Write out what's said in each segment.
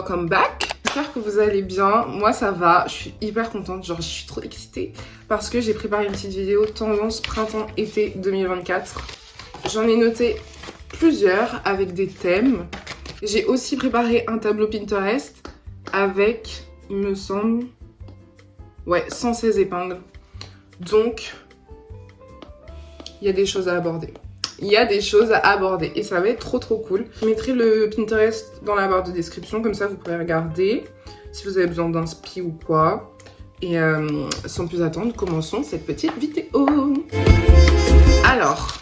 welcome back. J'espère que vous allez bien. Moi ça va, je suis hyper contente, genre je suis trop excitée parce que j'ai préparé une petite vidéo tendance printemps-été 2024. J'en ai noté plusieurs avec des thèmes. J'ai aussi préparé un tableau Pinterest avec, il me semble, ouais, 116 épingles. Donc, il y a des choses à aborder. Et ça va être trop cool. Je mettrai le Pinterest dans la barre de description, comme ça vous pourrez regarder si vous avez besoin d'inspi ou quoi. Et sans plus attendre, commençons cette petite vidéo. Alors,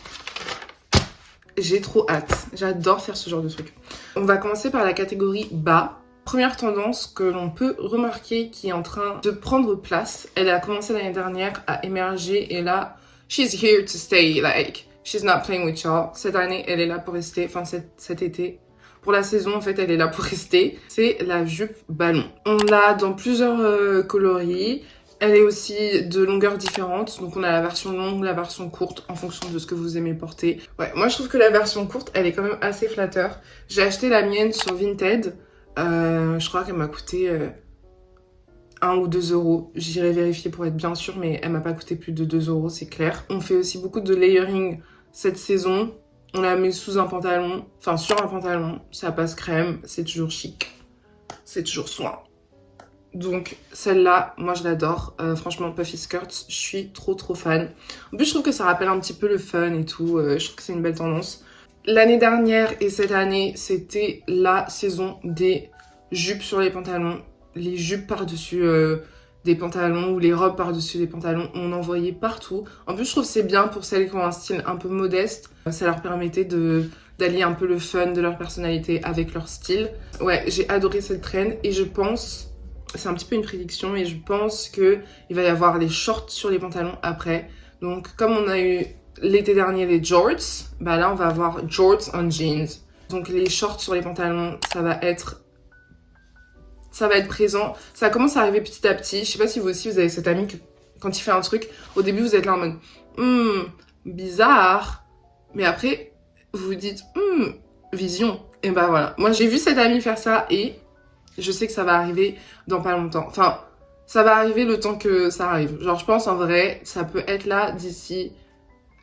j'ai trop hâte. J'adore faire ce genre de truc. On va commencer par la catégorie bas. Première tendance que l'on peut remarquer qui est en train de prendre place. Elle a commencé l'année dernière à émerger et là, she's here to stay, like... She's not playing with y'all. Cette année, elle est là pour rester. Enfin, cet été. Pour la saison, en fait, elle est là pour rester. C'est la jupe ballon. On l'a dans plusieurs coloris. Elle est aussi de longueurs différentes. Donc, on a la version longue, la version courte, en fonction de ce que vous aimez porter. Ouais, moi, je trouve que la version courte, elle est quand même assez flatteur. J'ai acheté la mienne sur Vinted. Je crois qu'elle m'a coûté 1 ou 2 euros. J'irai vérifier pour être bien sûre, mais elle m'a pas coûté plus de 2 euros, c'est clair. On fait aussi beaucoup de layering cette saison. On la met sous un pantalon, enfin sur un pantalon. Ça passe crème, c'est toujours chic. C'est toujours soin. Donc celle-là, moi je l'adore. Franchement, puffy skirts, je suis trop fan. En plus, je trouve que ça rappelle un petit peu le fun et tout. Je trouve que c'est une belle tendance. L'année dernière et cette année, c'était la saison des jupes sur les pantalons. Les jupes par-dessus des pantalons ou les robes par-dessus des pantalons, on en voyait partout. En plus, je trouve que c'est bien pour celles qui ont un style un peu modeste. Ça leur permettait d'allier un peu le fun de leur personnalité avec leur style. Ouais, j'ai adoré cette trend et je pense, c'est un petit peu une prédiction, et je pense qu'il va y avoir les shorts sur les pantalons après. Donc, comme on a eu l'été dernier les jorts, bah là, on va avoir jorts on jeans. Donc, les shorts sur les pantalons, ça va être présent. Ça commence à arriver petit à petit. Je sais pas si vous aussi, vous avez cet ami que quand il fait un truc, au début, vous êtes là en mode bizarre. Mais après, vous vous dites vision. Et bah voilà. Moi, j'ai vu cet ami faire ça et je sais que ça va arriver dans pas longtemps. Enfin, ça va arriver le temps que ça arrive. Genre, je pense en vrai, ça peut être là d'ici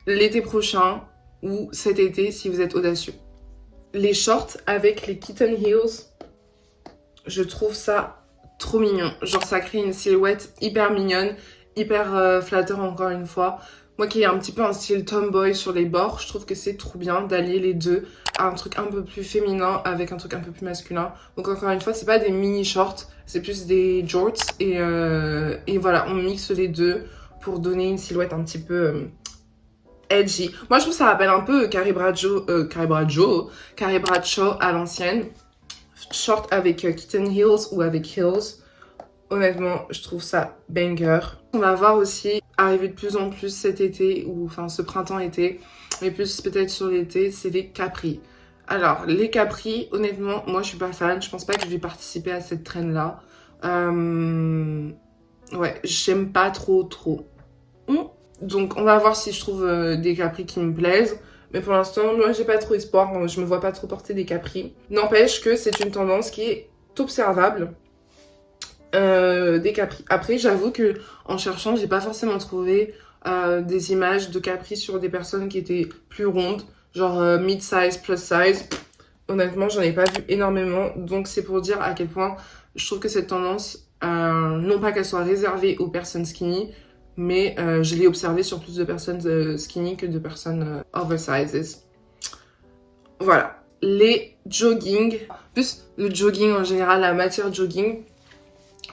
l'été prochain ou cet été si vous êtes audacieux. Les shorts avec les kitten heels, je trouve ça trop mignon. Genre, ça crée une silhouette hyper mignonne, hyper flatteur encore une fois. Moi qui ai un petit peu un style tomboy sur les bords, je trouve que c'est trop bien d'allier les deux à un truc un peu plus féminin avec un truc un peu plus masculin. Donc encore une fois, c'est pas des mini shorts, c'est plus des jorts. Et voilà, on mixe les deux pour donner une silhouette un petit peu edgy. Moi, je trouve que ça rappelle un peu Carrie Bradshaw à l'ancienne. Short avec kitten heels ou avec heels. Honnêtement, je trouve ça banger. On va voir aussi arriver de plus en plus cet été, ou enfin ce printemps-été, mais plus peut-être sur l'été, c'est les capris. Alors, les capris, honnêtement, moi je suis pas fan. Je pense pas que je vais participer à cette trend-là. Ouais, j'aime pas trop. Donc, on va voir si je trouve des capris qui me plaisent. Mais pour l'instant, moi, j'ai pas trop espoir. Je me vois pas trop porter des capris. N'empêche que c'est une tendance qui est observable. Des capris. Après, j'avoue que en cherchant, j'ai pas forcément trouvé des images de capris sur des personnes qui étaient plus rondes. Genre mid-size, plus size. Honnêtement, j'en ai pas vu énormément. Donc, c'est pour dire à quel point je trouve que cette tendance, non pas qu'elle soit réservée aux personnes skinny, mais je l'ai observé sur plus de personnes skinny que de personnes oversizes. Voilà. Les jogging, plus le jogging en général, la matière jogging.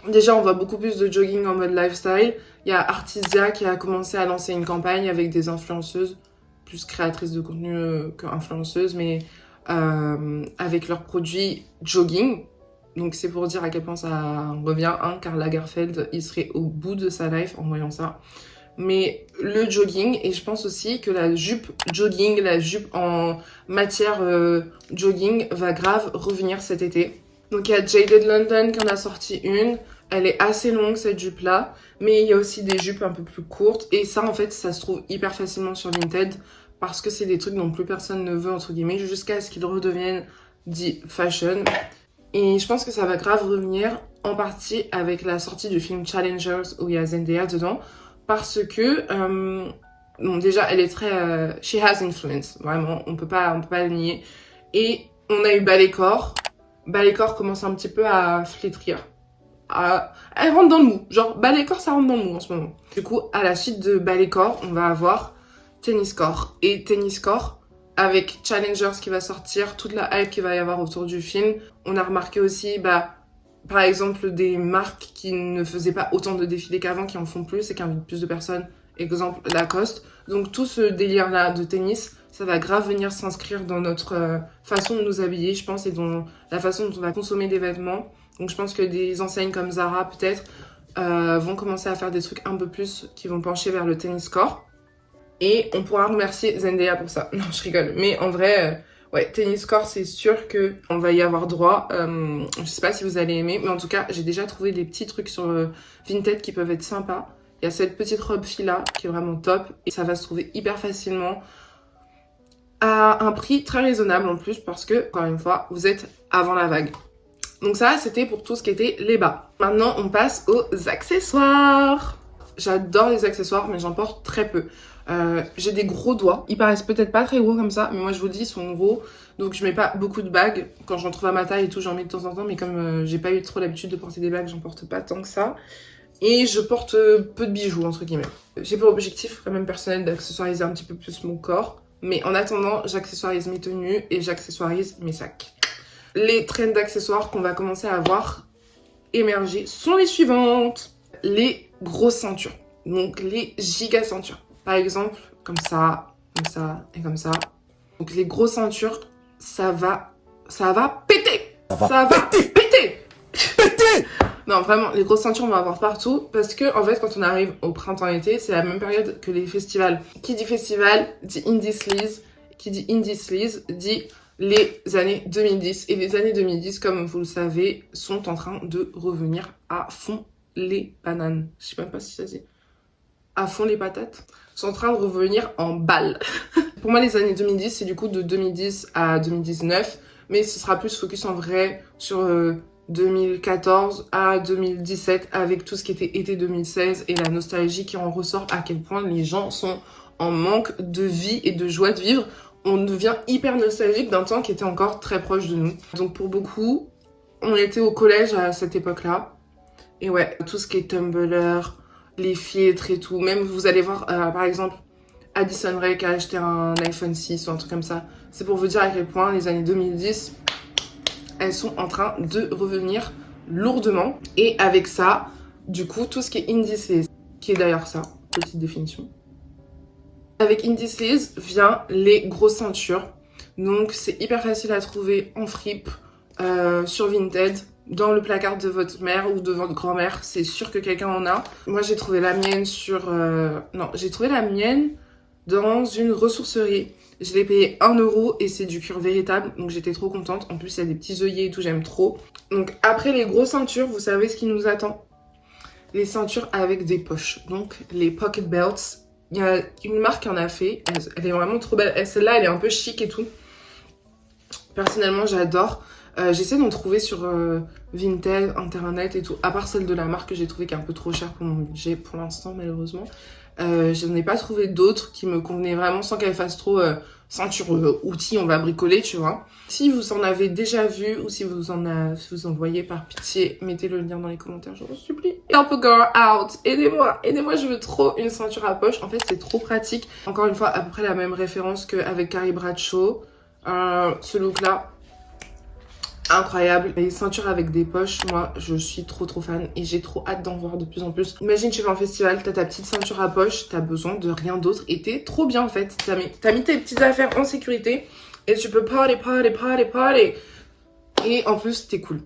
Déjà, on voit beaucoup plus de jogging en mode lifestyle. Il y a Artisia qui a commencé à lancer une campagne avec des influenceuses, plus créatrices de contenu qu'influenceuses, mais avec leurs produits jogging. Donc c'est pour dire à quel point ça revient, Karl Lagerfeld, il serait au bout de sa life en voyant ça. Mais le jogging, et je pense aussi que la jupe jogging, la jupe en matière jogging va grave revenir cet été. Donc il y a Jaded London qui en a sorti une, elle est assez longue cette jupe là, mais il y a aussi des jupes un peu plus courtes, et ça en fait ça se trouve hyper facilement sur Vinted, parce que c'est des trucs dont plus personne ne veut entre guillemets, jusqu'à ce qu'ils redeviennent dit fashion. Et je pense que ça va grave revenir en partie avec la sortie du film Challengers où il y a Zendaya dedans. Parce que, bon, déjà, elle est très... she has influence, vraiment, on peut pas le nier. Et on a eu Ballet-Corps. Ballet-Corps commence un petit peu à flétrir. Elle rentre dans le mou. Genre, Ballet-Corps, ça rentre dans le mou en ce moment. Du coup, à la suite de Ballet-Corps, on va avoir Tennis-Corps. Et Tennis-Corps, avec Challengers qui va sortir, toute la hype qu'il va y avoir autour du film. On a remarqué aussi, par exemple, des marques qui ne faisaient pas autant de défilés qu'avant, qui en font plus et qui invitent plus de personnes. Exemple, Lacoste. Donc tout ce délire-là de tennis, ça va grave venir s'inscrire dans notre façon de nous habiller, je pense, et dans la façon dont on va consommer des vêtements. Donc je pense que des enseignes comme Zara, peut-être, vont commencer à faire des trucs un peu plus qui vont pencher vers le tennis corps. Et on pourra remercier Zendaya pour ça. Non, je rigole. Mais en vrai, ouais, tennis corps, c'est sûr qu'on va y avoir droit. Je sais pas si vous allez aimer, mais en tout cas, j'ai déjà trouvé des petits trucs sur Vinted qui peuvent être sympas. Il y a cette petite robe fila qui est vraiment top et ça va se trouver hyper facilement à un prix très raisonnable en plus parce que, encore une fois, vous êtes avant la vague. Donc ça, c'était pour tout ce qui était les bas. Maintenant, on passe aux accessoires. J'adore les accessoires, mais j'en porte très peu. J'ai des gros doigts. Ils paraissent peut-être pas très gros comme ça, mais moi je vous le dis, ils sont gros. Donc je mets pas beaucoup de bagues. Quand j'en trouve à ma taille et tout, j'en mets de temps en temps. Mais comme j'ai pas eu trop l'habitude de porter des bagues, j'en porte pas tant que ça. Et je porte peu de bijoux, entre guillemets. J'ai pour objectif, quand même personnel, d'accessoiriser un petit peu plus mon corps. Mais en attendant, j'accessoirise mes tenues et j'accessoirise mes sacs. Les trends d'accessoires qu'on va commencer à voir émerger sont les suivantes. Les grosses ceintures. Donc les giga ceintures. Par exemple, comme ça et comme ça. Donc les grosses ceintures, ça va péter. Ça va péter. Non, vraiment, les grosses ceintures, on va avoir partout. Parce que, en fait, quand on arrive au printemps-été, c'est la même période que les festivals. Qui dit festival, dit Indie Sleaze. Qui dit Indie Sleaze, dit les années 2010. Et les années 2010, comme vous le savez, sont en train de revenir à fond les bananes. Je sais même pas si ça se dit. À fond les patates. Sont en train de revenir en balle. Pour moi, les années 2010, c'est du coup de 2010 à 2019. Mais ce sera plus focus en vrai sur 2014 à 2017 avec tout ce qui était été 2016 et la nostalgie qui en ressort, à quel point les gens sont en manque de vie et de joie de vivre. On devient hyper nostalgique d'un temps qui était encore très proche de nous. Donc pour beaucoup, on était au collège à cette époque-là. Et ouais, tout ce qui est Tumblr, les filtres et tout. Même vous allez voir, par exemple, Addison Rae qui a acheté un iPhone 6 ou un truc comme ça. C'est pour vous dire à quel point les années 2010, elles sont en train de revenir lourdement. Et avec ça, du coup, tout ce qui est Indie Sleaze, qui est d'ailleurs ça, petite définition. Avec Indie Sleaze vient les grosses ceintures. Donc c'est hyper facile à trouver en fripe, sur Vinted, dans le placard de votre mère ou de votre grand-mère. C'est sûr que quelqu'un en a. Moi j'ai trouvé la mienne sur... Non, j'ai trouvé la mienne dans une ressourcerie. Je l'ai payé 1 € et c'est du cuir véritable, donc j'étais trop contente. En plus, il y a des petits œillets et tout, j'aime trop. Donc après les grosses ceintures, vous savez ce qui nous attend? Les ceintures avec des poches, donc les pocket belts. Il y a une marque qui en a fait, elle est vraiment trop belle. Celle-là, elle est un peu chic et tout. Personnellement, j'adore. J'essaie d'en trouver sur Vinted, Internet et tout. À part celle de la marque que j'ai trouvé qui est un peu trop chère pour mon budget pour l'instant, malheureusement. Je n'en ai pas trouvé d'autres qui me convenaient vraiment sans qu'elle fasse trop ceinture outil, on va bricoler, tu vois. Si vous en avez déjà vu ou si vous en voyez, par pitié, mettez le lien dans les commentaires, je vous supplie. Help a girl out, aidez-moi, je veux trop une ceinture à poche. En fait, c'est trop pratique. Encore une fois, à peu près la même référence qu'avec Carrie Bradshaw. Ce look-là, incroyable. Les ceintures avec des poches, moi je suis trop fan et j'ai trop hâte d'en voir de plus en plus. Imagine tu vas en festival, t'as ta petite ceinture à poche, t'as besoin de rien d'autre et t'es trop bien en fait. T'as mis tes petites affaires en sécurité et tu peux party. Et en plus t'es cool.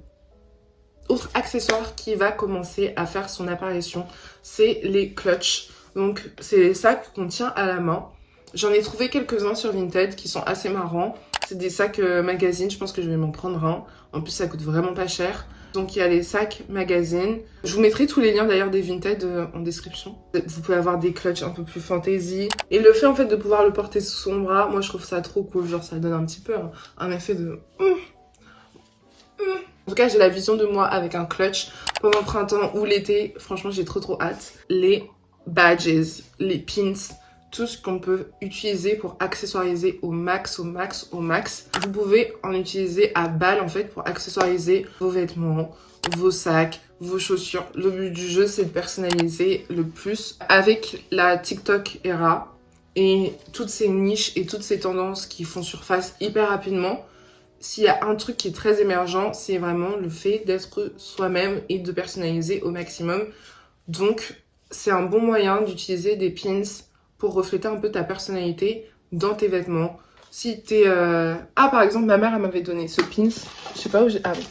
Autre accessoire qui va commencer à faire son apparition, c'est les clutches. Donc c'est les sacs qu'on tient à la main. J'en ai trouvé quelques-uns sur Vinted qui sont assez marrants. C'est des sacs magazine, je pense que je vais m'en prendre un. En plus, ça coûte vraiment pas cher. Donc, il y a les sacs magazine. Je vous mettrai tous les liens d'ailleurs des Vinted en description. Vous pouvez avoir des clutches un peu plus fantasy. Et le fait en fait de pouvoir le porter sous son bras, moi je trouve ça trop cool. Genre, ça donne un petit peu un effet de... En tout cas, j'ai la vision de moi avec un clutch pendant le printemps ou l'été. Franchement, j'ai trop hâte. Les badges, les pins, tout ce qu'on peut utiliser pour accessoiriser au max. Vous pouvez en utiliser à balle en fait pour accessoiriser vos vêtements, vos sacs, vos chaussures. Le but du jeu, c'est de personnaliser le plus. Avec la TikTok era et toutes ces niches et toutes ces tendances qui font surface hyper rapidement, s'il y a un truc qui est très émergent, c'est vraiment le fait d'être soi-même et de personnaliser au maximum. Donc, c'est un bon moyen d'utiliser des pins pour refléter un peu ta personnalité dans tes vêtements. Si t'es... Ah, par exemple, ma mère, elle m'avait donné ce pins. Je sais pas où j'ai... Ah oui.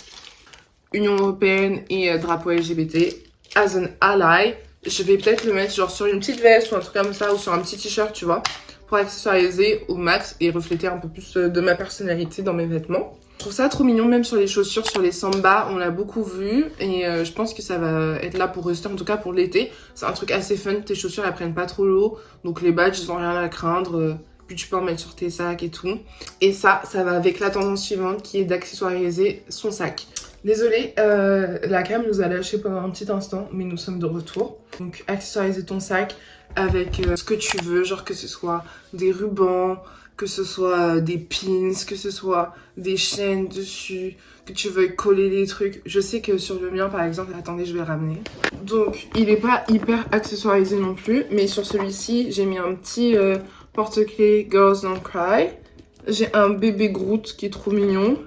Union Européenne et drapeau LGBT. As an ally. Je vais peut-être le mettre genre sur une petite veste ou un truc comme ça, ou sur un petit t-shirt, tu vois, pour accessoiriser au max et refléter un peu plus de ma personnalité dans mes vêtements. Je trouve ça trop mignon, même sur les chaussures, sur les samba, on l'a beaucoup vu et je pense que ça va être là pour rester, en tout cas pour l'été. C'est un truc assez fun, tes chaussures elles prennent pas trop l'eau, donc les badges ils ont rien à craindre, puis tu peux en mettre sur tes sacs et tout. Et ça va avec la tendance suivante qui est d'accessoiriser son sac. Désolée, la cam nous a lâché pendant un petit instant, mais nous sommes de retour. Donc accessoiriser ton sac avec ce que tu veux, genre que ce soit des rubans, que ce soit des pins, que ce soit des chaînes dessus, que tu veuilles coller des trucs. Je sais que sur le mien par exemple, attendez, je vais ramener. Donc il est pas hyper accessoirisé non plus, mais sur celui-ci, j'ai mis un petit porte-clés Girls Don't Cry. J'ai un bébé Groot qui est trop mignon.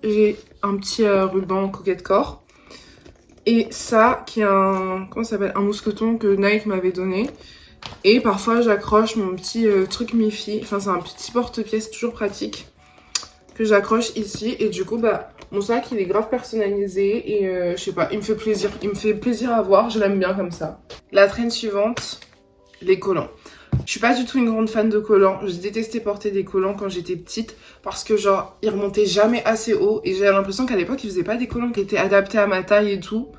J'ai un petit ruban coquette corps. Et ça, qui est un... Comment ça s'appelle? Un mousqueton que Nike m'avait donné. Et parfois, j'accroche mon petit truc mi-fi. Enfin, c'est un petit porte-pièce toujours pratique. Que j'accroche ici. Et du coup, bah, mon sac, il est grave personnalisé. Et je sais pas, il me fait plaisir. Il me fait plaisir à voir. Je l'aime bien comme ça. La traîne suivante, les collants. Je suis pas du tout une grande fan de collants. Je détestais porter des collants quand j'étais petite parce que genre ils remontaient jamais assez haut et j'avais l'impression qu'à l'époque ils faisaient pas des collants qui étaient adaptés à ma taille et tout.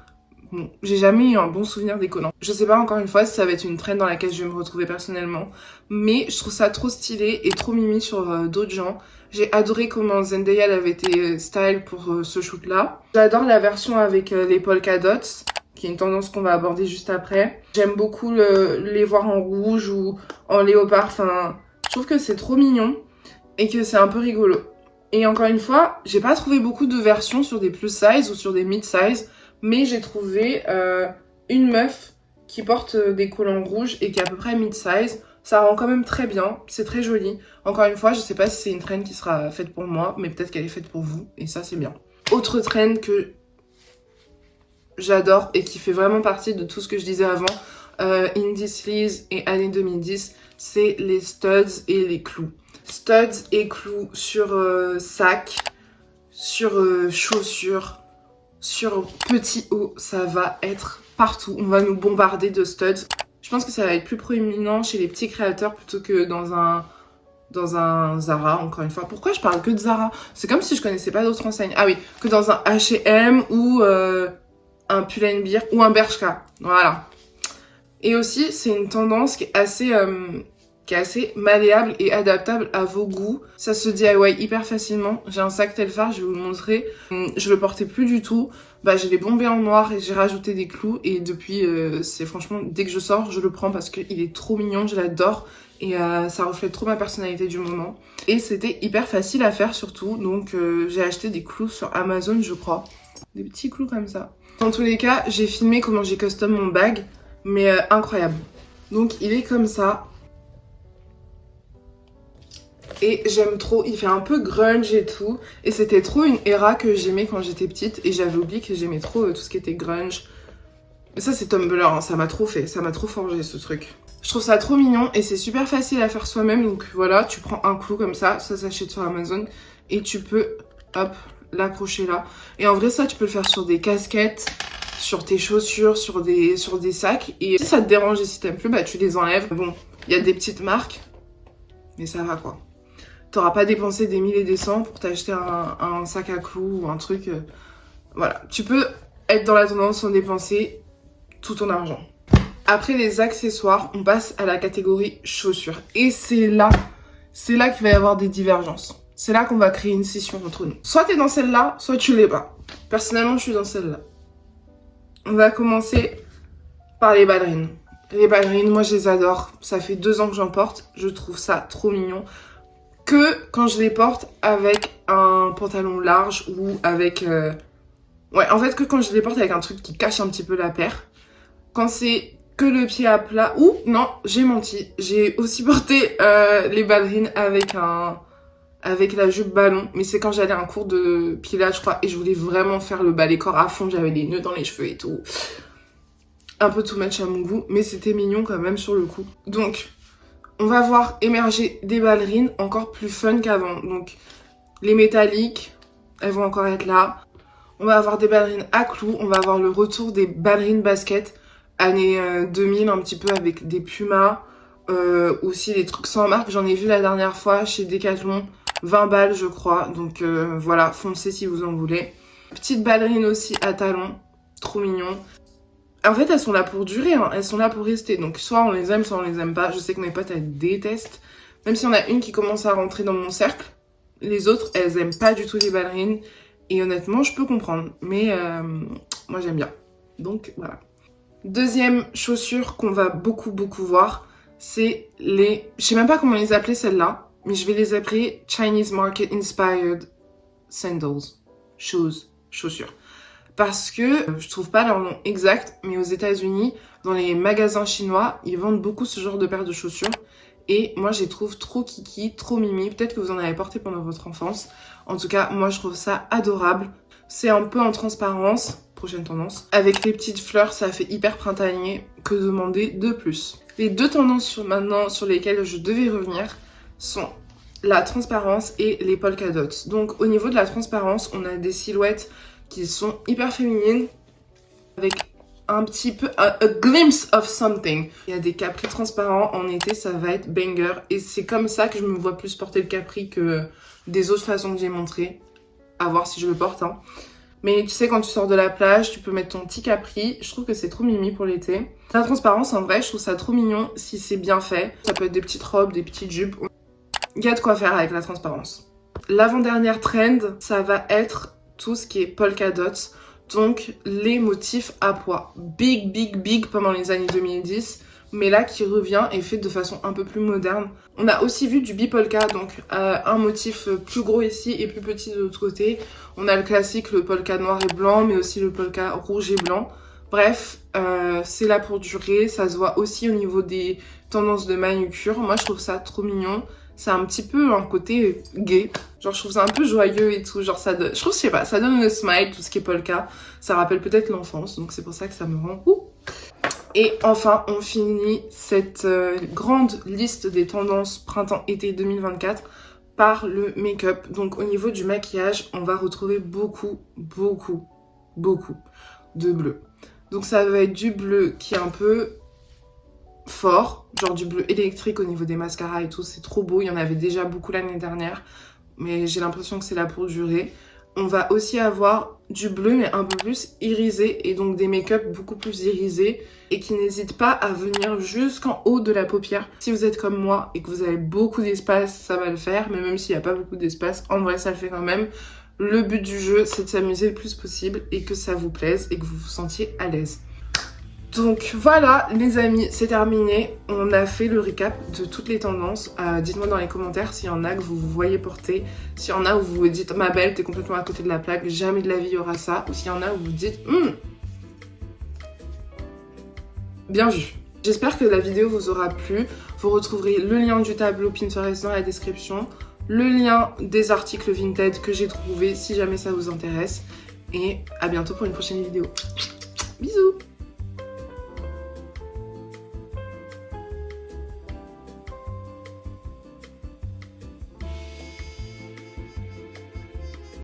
Bon, j'ai jamais eu un bon souvenir des collants. Je sais pas encore une fois si ça va être une trend dans laquelle je vais me retrouver personnellement, mais je trouve ça trop stylé et trop mimi sur d'autres gens. J'ai adoré comment Zendaya elle avait été style pour ce shoot là. J'adore la version avec les polka dots, qui est une tendance qu'on va aborder juste après. J'aime beaucoup les voir en rouge ou en léopard. Enfin, je trouve que c'est trop mignon et que c'est un peu rigolo. Et encore une fois, j'ai pas trouvé beaucoup de versions sur des plus size ou sur des mid size, mais j'ai trouvé une meuf qui porte des collants rouges et qui est à peu près mid size. Ça rend quand même très bien, c'est très joli. Encore une fois, je sais pas si c'est une trend qui sera faite pour moi, mais peut-être qu'elle est faite pour vous et ça c'est bien. Autre trend que j'adore et qui fait vraiment partie de tout ce que je disais avant, Indie Sleaze et années 2010, c'est les studs et les clous. Studs et clous sur sac, sur chaussures, sur petits hauts, ça va être partout. On va nous bombarder de studs. Je pense que ça va être plus proéminent chez les petits créateurs plutôt que dans un Zara, encore une fois. Pourquoi je parle que de Zara? C'est comme si je connaissais pas d'autres enseignes. Ah oui, que dans un H&M ou un Pull&Bear ou un Bershka, voilà. Et aussi, c'est une tendance qui est assez malléable et adaptable à vos goûts. Ça se DIY hyper facilement. J'ai un sac Telfar, je vais vous le montrer. Je le portais plus du tout. Bah, je l'ai bombé en noir et j'ai rajouté des clous. Et depuis, c'est franchement, dès que je sors, je le prends parce qu'il est trop mignon, je l'adore. Et ça reflète trop ma personnalité du moment. Et c'était hyper facile à faire surtout. Donc, j'ai acheté des clous sur Amazon, je crois. Des petits clous comme ça. Dans tous les cas, j'ai filmé comment j'ai custom mon bag, mais incroyable. Donc il est comme ça. Et j'aime trop, il fait un peu grunge et tout. Et c'était trop une era que j'aimais quand j'étais petite. Et j'avais oublié que j'aimais trop tout ce qui était grunge. Mais ça c'est Tumblr, hein, ça m'a trop fait, ça m'a trop forgé ce truc. Je trouve ça trop mignon et c'est super facile à faire soi-même. Donc voilà, tu prends un clou comme ça s'achète sur Amazon. Et tu peux, hop, l'accrocher là. Et en vrai ça tu peux le faire sur des casquettes, sur tes chaussures, sur des sacs. Et si ça te dérange et si t'aimes plus, bah tu les enlèves. Bon, il y a des petites marques, mais ça va quoi. T'auras pas dépensé des 1000 et des cents pour t'acheter un sac à clous ou un truc. Voilà, tu peux être dans la tendance sans dépenser tout ton argent. Après les accessoires, on passe à la catégorie chaussures. Et c'est là qu'il va y avoir des divergences. c'est là qu'on va créer une scission entre nous. Soit t'es dans celle-là, soit tu l'es pas. Personnellement, je suis dans celle-là. On va commencer par les ballerines. Les ballerines, moi je les adore. Ça fait 2 ans que j'en porte. Je trouve ça trop mignon. Que quand je les porte avec un pantalon large ou avec... Ouais, en fait, que quand je les porte avec un truc qui cache un petit peu la paire. Quand c'est que le pied à plat... Ou, non, j'ai menti. J'ai aussi porté les ballerines avec la jupe ballon. Mais c'est quand j'allais à un cours de pilates, je crois. Et je voulais vraiment faire le balai corps à fond. J'avais les nœuds dans les cheveux et tout. Un peu too much à mon goût. Mais c'était mignon quand même sur le coup. Donc, on va voir émerger des ballerines encore plus fun qu'avant. Donc, les métalliques, elles vont encore être là. On va avoir des ballerines à clous. On va avoir le retour des ballerines basket. Années 2000, un petit peu avec des pumas. Aussi des trucs sans marque. J'en ai vu la dernière fois chez Decathlon. 20 balles, je crois. Donc, voilà, foncez si vous en voulez. Petites ballerines aussi à talons. Trop mignon. En fait, elles sont là pour durer, hein. Elles sont là pour rester. Donc, soit on les aime, soit on les aime pas. Je sais que mes potes, elles détestent. Même s'il y en a une qui commence à rentrer dans mon cercle. Les autres, elles aiment pas du tout les ballerines. Et honnêtement, je peux comprendre. Mais moi, j'aime bien. Donc, voilà. Deuxième chaussure qu'on va beaucoup voir, c'est les... Je sais même pas comment les appeler, celles-là. Mais je vais les appeler Chinese Market Inspired Sandals. Chaussures. Parce que je trouve pas leur nom exact, mais aux États-Unis, dans les magasins chinois, ils vendent beaucoup ce genre de paires de chaussures. Et moi, je les trouve trop kiki, trop mimi. Peut-être que vous en avez porté pendant votre enfance. En tout cas, moi, je trouve ça adorable. C'est un peu en transparence, prochaine tendance. Avec les petites fleurs, ça fait hyper printanier. Que demander de plus? Les 2 tendances maintenant sur lesquelles je devais revenir sont la transparence et les polka dots. Donc, au niveau de la transparence, on a des silhouettes qui sont hyper féminines avec un petit peu a glimpse of something. Il y a des capris transparents en été, ça va être banger et c'est comme ça que je me vois plus porter le capri que des autres façons que j'ai montrées. À voir si je le porte, hein. Mais tu sais, quand tu sors de la plage, tu peux mettre ton petit capri. Je trouve que c'est trop mimi pour l'été. La transparence, en vrai, je trouve ça trop mignon si c'est bien fait. Ça peut être des petites robes, des petites jupes. Il y a de quoi faire avec la transparence. L'avant-dernière trend, ça va être tout ce qui est polka dots. Donc, les motifs à pois. Big pendant les années 2010. Mais là, qui revient et fait de façon un peu plus moderne. On a aussi vu du bipolka, donc un motif plus gros ici et plus petit de l'autre côté. On a le classique, le polka noir et blanc, mais aussi le polka rouge et blanc. Bref, c'est là pour durer. Ça se voit aussi au niveau des tendances de manucure. Moi, je trouve ça trop mignon. C'est un petit peu un côté gay. Genre, je trouve ça un peu joyeux et tout. Genre, ça donne... Je trouve, je sais pas, ça donne le smile, tout ce qui est polka. Ça rappelle peut-être l'enfance, donc c'est pour ça que ça me rend ouh. Et enfin, on finit cette grande liste des tendances printemps-été 2024 par le make-up. Donc, au niveau du maquillage, on va retrouver beaucoup de bleu. Donc, ça va être du bleu qui est un peu fort, genre du bleu électrique au niveau des mascaras et tout. C'est trop beau, il y en avait déjà beaucoup l'année dernière, mais j'ai l'impression que c'est là pour durer. On va aussi avoir du bleu, mais un peu plus irisé, et donc des make-up beaucoup plus irisés, et qui n'hésitent pas à venir jusqu'en haut de la paupière. Si vous êtes comme moi et que vous avez beaucoup d'espace, ça va le faire, mais même s'il n'y a pas beaucoup d'espace, en vrai ça le fait quand même. Le but du jeu, c'est de s'amuser le plus possible, et que ça vous plaise, et que vous vous sentiez à l'aise. Donc voilà les amis, c'est terminé. On a fait le récap de toutes les tendances. Dites-moi dans les commentaires s'il y en a que vous vous voyez porter. S'il y en a où vous vous dites, ma belle, t'es complètement à côté de la plaque, jamais de la vie il y aura ça. Ou s'il y en a où vous vous dites, bien vu. J'espère que la vidéo vous aura plu. Vous retrouverez le lien du tableau Pinterest dans la description. Le lien des articles Vinted que j'ai trouvés si jamais ça vous intéresse. Et à bientôt pour une prochaine vidéo. Bisous!